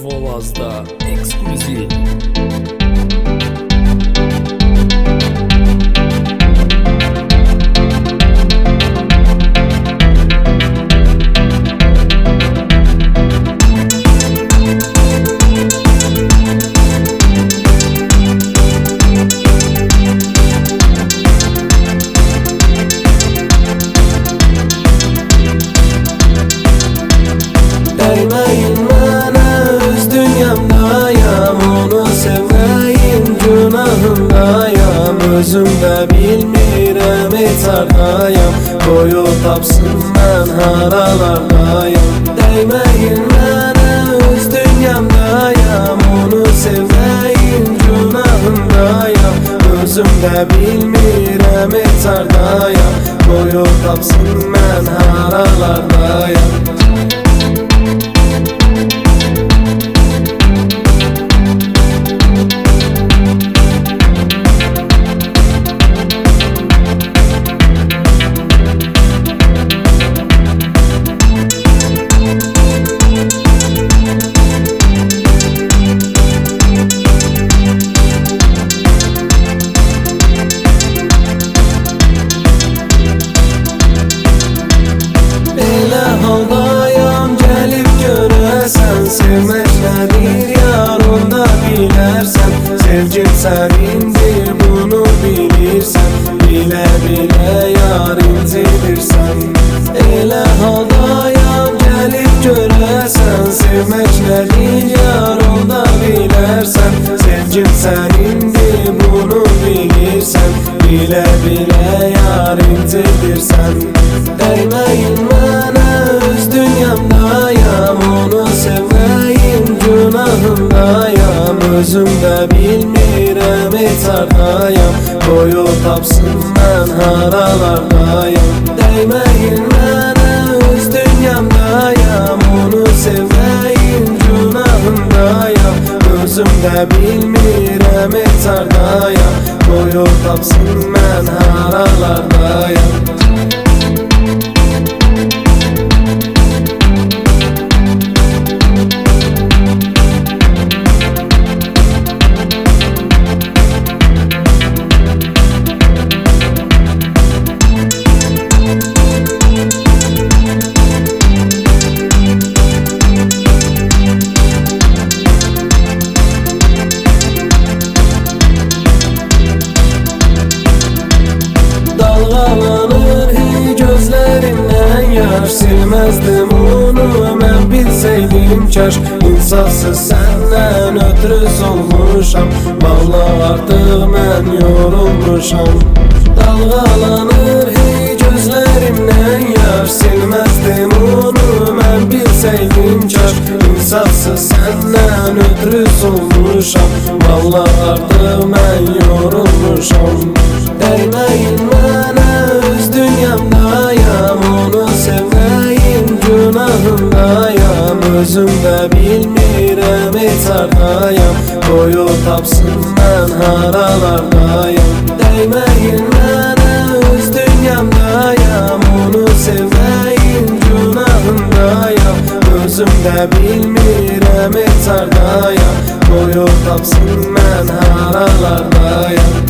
Volaz'da ekskluzif. Değmeyin bana, öz dünyamdayam, onu sevmeyin günahındayam. Özümde bilmirəm etardayam, koyu tapsın ben haralardayam. Değmeyin bana, öz dünyamdayam, onu sevmeyin günahındayam. Özümde bilmirəm etardayam, koyu tapsın ben haralardayam. Sevmek nedir yar, onda bilersen. Sevgim senindir, bunu bilirsen. Bile bile yar incidirsen. Elə haldayam, gelip göresen. Sevmek nedir yar, onda bilersen. Sevgim senindir, bunu bilirsen. Bile bile yar incidirsen. Değmeyin bana, öz dünyamdayam, onu sevmeyin günahındayam. Özümde bilmirəm etardayam, koyu tapsın ben haralardayam. Değmeyin bana, öz dünyamdayam, onu sevmeyin günahındayam. Özümde bilmirəm etardayam, koyu tapsın ben haralardayam. Dalgalanır hey gözlerimden yaş, silmezdim onu ben bilseydim kaş. İnsafsız senden ötürü solmuşam, vallahi artık ben yorulmuşam. Dalgalanır hey gözlerimden yaş, silmezdim onu ben bilseydim kaş. İnsafsız senden ötürü solmuşam, vallahi artık ben yorulmuşam. Değmeyin bana, öz dünyamdayam, onu sevmeyin günahındayam. Özümde bilmirəm etardayam, koyu tapsın ben haralardayam. Değmeyin bana, öz dünyamdayam, onu sevmeyin günahındayam. Özümde bilmirəm etardayam, koyu tapsın ben haralardayam.